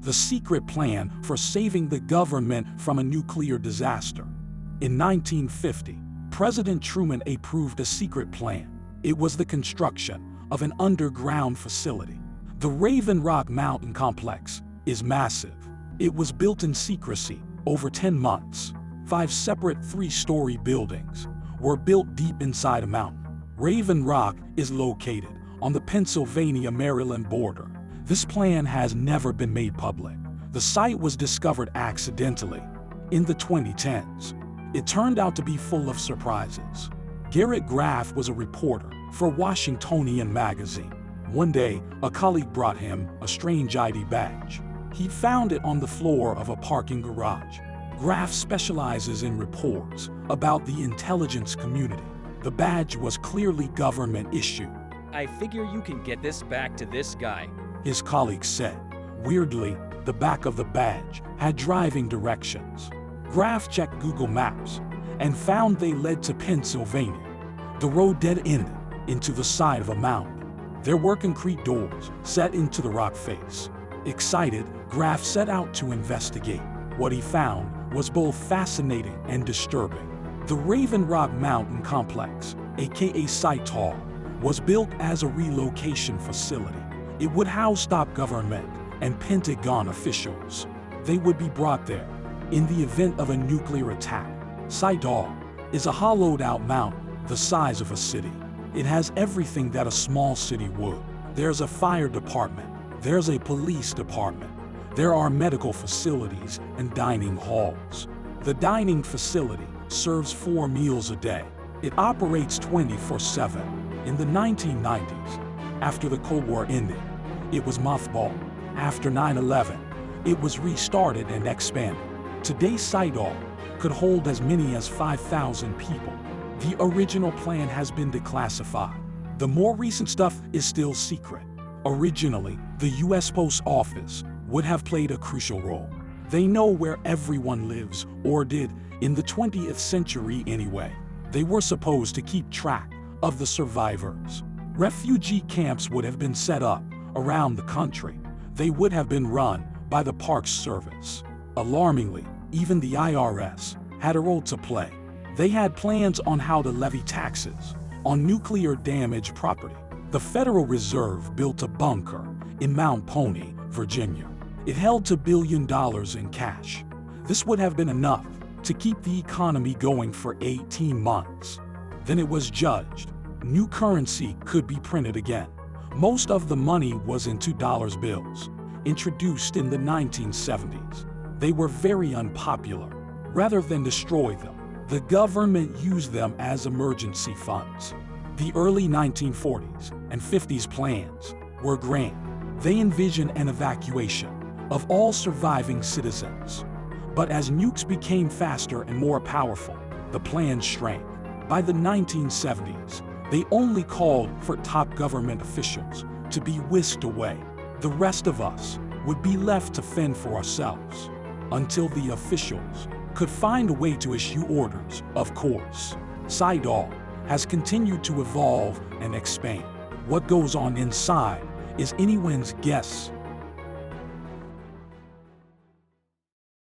the secret plan for saving the government from a nuclear disaster. In 1950, President Truman approved a secret plan. It was the construction of an underground facility. The Raven Rock Mountain Complex is massive. It was built in secrecy over 10 months. 5 separate 3-story buildings were built deep inside a mountain. Raven Rock is located on the Pennsylvania-Maryland border. This plan has never been made public. The site was discovered accidentally in the 2010s. It turned out to be full of surprises. Garrett Graff was a reporter for Washingtonian magazine. One day, a colleague brought him a strange ID badge. He found it on the floor of a parking garage. Graff specializes in reports about the intelligence community. The badge was clearly government issued. I figure you can get this back to this guy, his colleague said. Weirdly, the back of the badge had driving directions. Graff checked Google Maps and found they led to Pennsylvania. The road dead-ended into the side of a mountain. There were concrete doors set into the rock face. Excited, Graff set out to investigate. What he found was both fascinating and disturbing. The Raven Rock Mountain Complex, aka Site Hall, was built as a relocation facility. It would house top government and Pentagon officials. They would be brought there in the event of a nuclear attack. Site Hall is a hollowed-out mountain the size of a city. It has everything that a small city would. There's a fire department. There's a police department. There are medical facilities and dining halls. The dining facility serves 4 meals a day. It operates 24/7. In the 1990s, after the Cold War ended, it was mothballed. After 9/11, it was restarted and expanded. Today's Site Hall could hold as many as 5,000 people. The original plan has been declassified. The more recent stuff is still secret. Originally, the U.S. Post Office would have played a crucial role. They know where everyone lives, or did, in the 20th century anyway. They were supposed to keep track of the survivors. Refugee camps would have been set up around the country. They would have been run by the Parks Service. Alarmingly, even the IRS had a role to play. They had plans on how to levy taxes on nuclear-damaged property. The Federal Reserve built a bunker in Mount Pony, Virginia. It held $2 billion in cash. This would have been enough to keep the economy going for 18 months. Then it was judged. New currency could be printed again. Most of the money was in $2 bills, introduced in the 1970s. They were very unpopular. Rather than destroy them, the government used them as emergency funds. The early 1940s and 50s plans were grand. They envisioned an evacuation of all surviving citizens. But as nukes became faster and more powerful, the plan shrank. By the 1970s, they only called for top government officials to be whisked away. The rest of us would be left to fend for ourselves until the officials could find a way to issue orders, of course. Site Hall has continued to evolve and expand. What goes on inside is anyone's guess.